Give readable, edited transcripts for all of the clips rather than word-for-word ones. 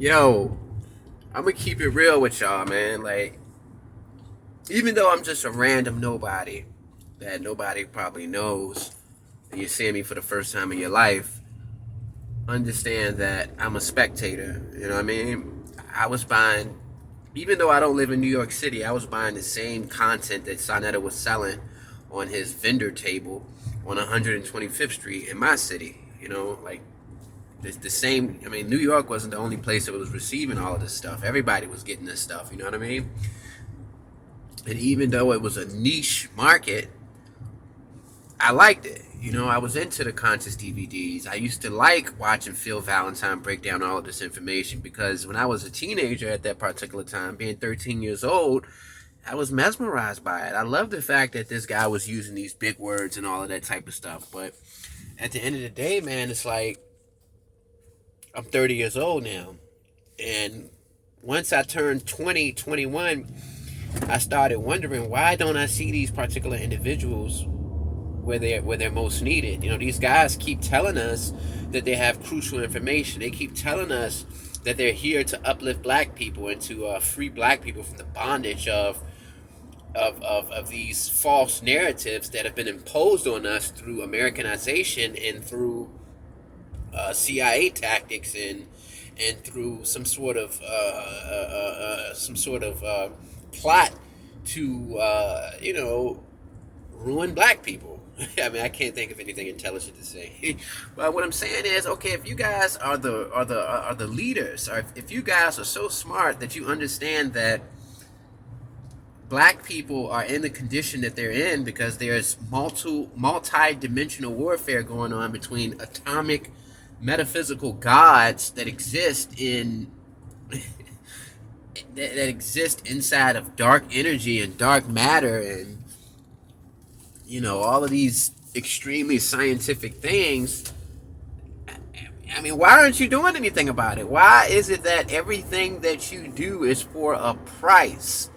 Yo, I'm gonna keep it real with y'all, man. Like, even though I'm just a random nobody that nobody probably knows, and you're seeing me for the first time in your life, understand that I'm a spectator. You know what I mean? I was buying, even though I don't live in New York City, I was buying the same content that SaNeter was selling on his vendor table on 125th Street in my city. You know, like the same. I mean, New York wasn't the only place that was receiving all of this stuff. Everybody was getting this stuff. You know what I mean? And even though it was a niche market, I liked it. You know, I was into the conscious DVDs. I used to like watching Phil Valentine break down all of this information because when I was a teenager at that particular time, being 13 years old, I was mesmerized by it. I loved the fact that this guy was using these big words and all of that type of stuff. But at the end of the day, man, it's like I'm 30 years old now. And once I turned 20, 21, I started wondering, why don't I see these particular individuals where they're most needed? You know, these guys keep telling us that they have crucial information. They keep telling us that they're here to uplift black people and to free black people from the bondage of these false narratives that have been imposed on us through Americanization and through CIA tactics and through some sort of plot to ruin black people. I mean, I can't think of anything intelligent to say. But what I'm saying is, okay, if you guys are the leaders, or if you guys are so smart that you understand that black people are in the condition that they're in because there's multi-dimensional warfare going on between atomic metaphysical gods that exist in that exist inside of dark energy and dark matter, and all of these extremely scientific things. I mean, why aren't you doing anything about it? Why is it that everything that you do is for a price?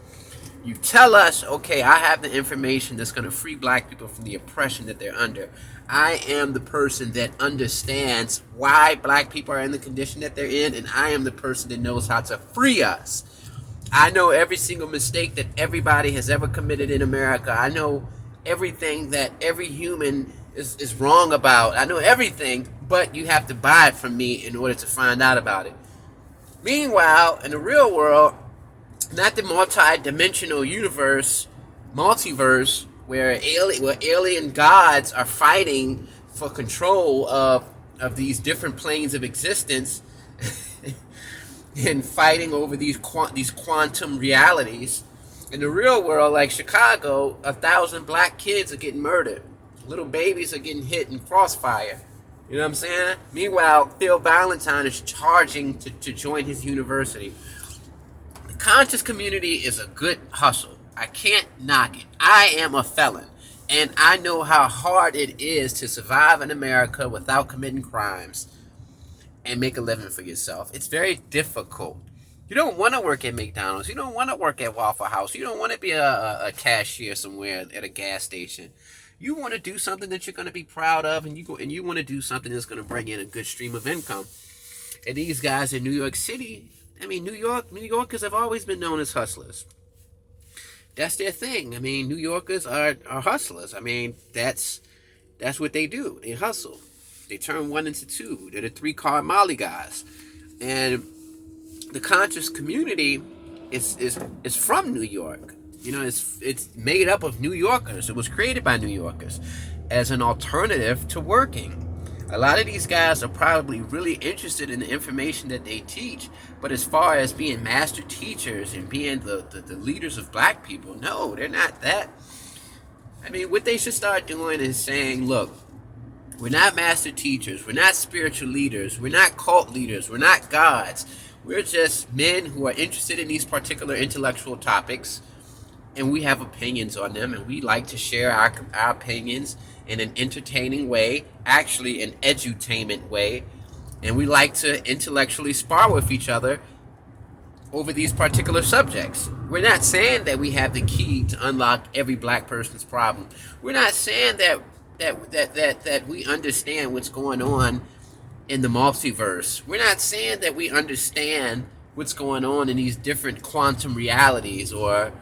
You tell us, okay, I have the information that's going to free black people from the oppression that they're under. I am the person that understands why black people are in the condition that they're in, and I am the person that knows how to free us. I know every single mistake that everybody has ever committed in America. I know everything that every human is wrong about. I know everything, but you have to buy it from me in order to find out about it. Meanwhile, in the real world, not the multi-dimensional universe, multiverse, where alien gods are fighting for control of these different planes of existence and fighting over these quantum realities. In the real world, like Chicago, 1,000 black kids are getting murdered. Little babies are getting hit in crossfire. You know what I'm saying? Meanwhile, Phil Valentine is charging to join his university. The conscious community is a good hustle. I can't knock it. I am a felon, and I know how hard it is to survive in America without committing crimes and make a living for yourself. It's very difficult. You don't want to work at McDonald's. You don't want to work at Waffle House. You don't want to be a cashier somewhere at a gas station. You want to do something that you're going to be proud of, and you want to do something that's going to bring in a good stream of income. And these guys in New York City, I mean, New Yorkers have always been known as hustlers. That's their thing. I mean, New Yorkers are hustlers. I mean, that's what they do. They hustle. They turn one into two. They're the 3-car Molly guys. And the conscious community is from New York. You know, it's made up of New Yorkers. It was created by New Yorkers as an alternative to working. A lot of these guys are probably really interested in the information that they teach, but as far as being master teachers and being the leaders of black people, no, they're not that. I mean, what they should start doing is saying, look, we're not master teachers, we're not spiritual leaders, we're not cult leaders, we're not gods. We're just men who are interested in these particular intellectual topics, and we have opinions on them, and we like to share our opinions in an entertaining way, actually an edutainment way, and we like to intellectually spar with each other over these particular subjects. We're not saying that we have the key to unlock every black person's problem. We're not saying that we understand what's going on in the multiverse. We're not saying that we understand what's going on in these different quantum realities, or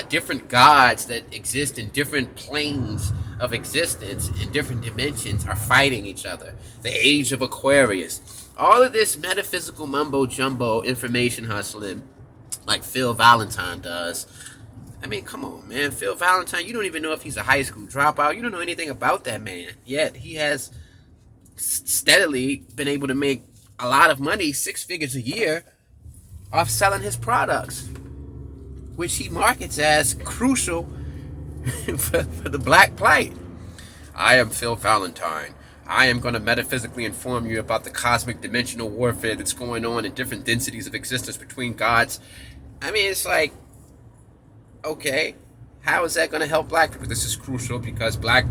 different gods that exist in different planes of existence in different dimensions are fighting each other. The age of Aquarius. All of this metaphysical mumbo jumbo information hustling like Phil Valentine does. I mean, come on, man. Phil Valentine, you don't even know if he's a high school dropout. You don't know anything about that man. Yet he has steadily been able to make a lot of money, 6 figures a year, off selling his products, which he markets as crucial for the black plight. I am Phil Valentine. I am going to metaphysically inform you about the cosmic dimensional warfare that's going on in different densities of existence between gods. I mean, it's like, okay, how is that going to help black people? This is crucial because black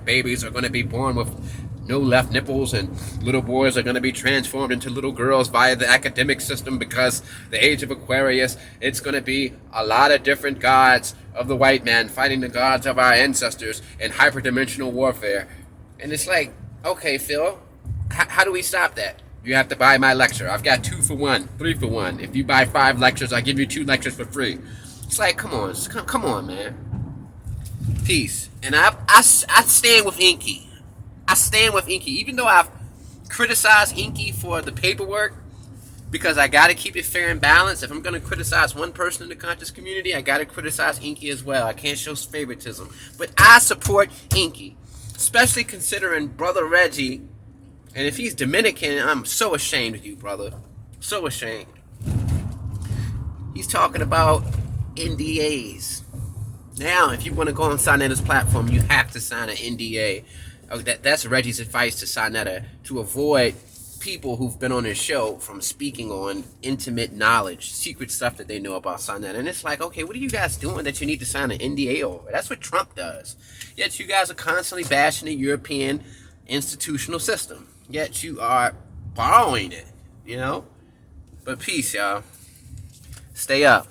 babies are going to be born with no left nipples, and little boys are going to be transformed into little girls via the academic system, because the age of Aquarius, it's going to be a lot of different gods of the white man fighting the gods of our ancestors in hyperdimensional warfare. And it's like, okay, Phil, how do we stop that? You have to buy my lecture. I've got 2 for 1, 3 for 1. If you buy 5 lectures, I give you 2 lectures for free. It's like, come on, man. Peace. And I stand with Enqi. I stand with Enqi, even though I've criticized Enqi for the paperwork, because I got to keep it fair and balanced. If I'm going to criticize one person in the conscious community, I got to criticize Enqi as well. I can't show favoritism. But I support Enqi, especially considering Brother Reggie, and if he's Dominican, I'm so ashamed of you, brother. So ashamed. He's talking about NDAs. Now, if you want to go on SaNeter's platform, you have to sign an NDA. That's Reggie's advice to SaNeter, to avoid people who've been on his show from speaking on intimate knowledge, secret stuff that they know about SaNeter. And it's like, okay, what are you guys doing that you need to sign an NDA over? That's what Trump does. Yet you guys are constantly bashing the European institutional system. Yet you are borrowing it, But peace, y'all. Stay up.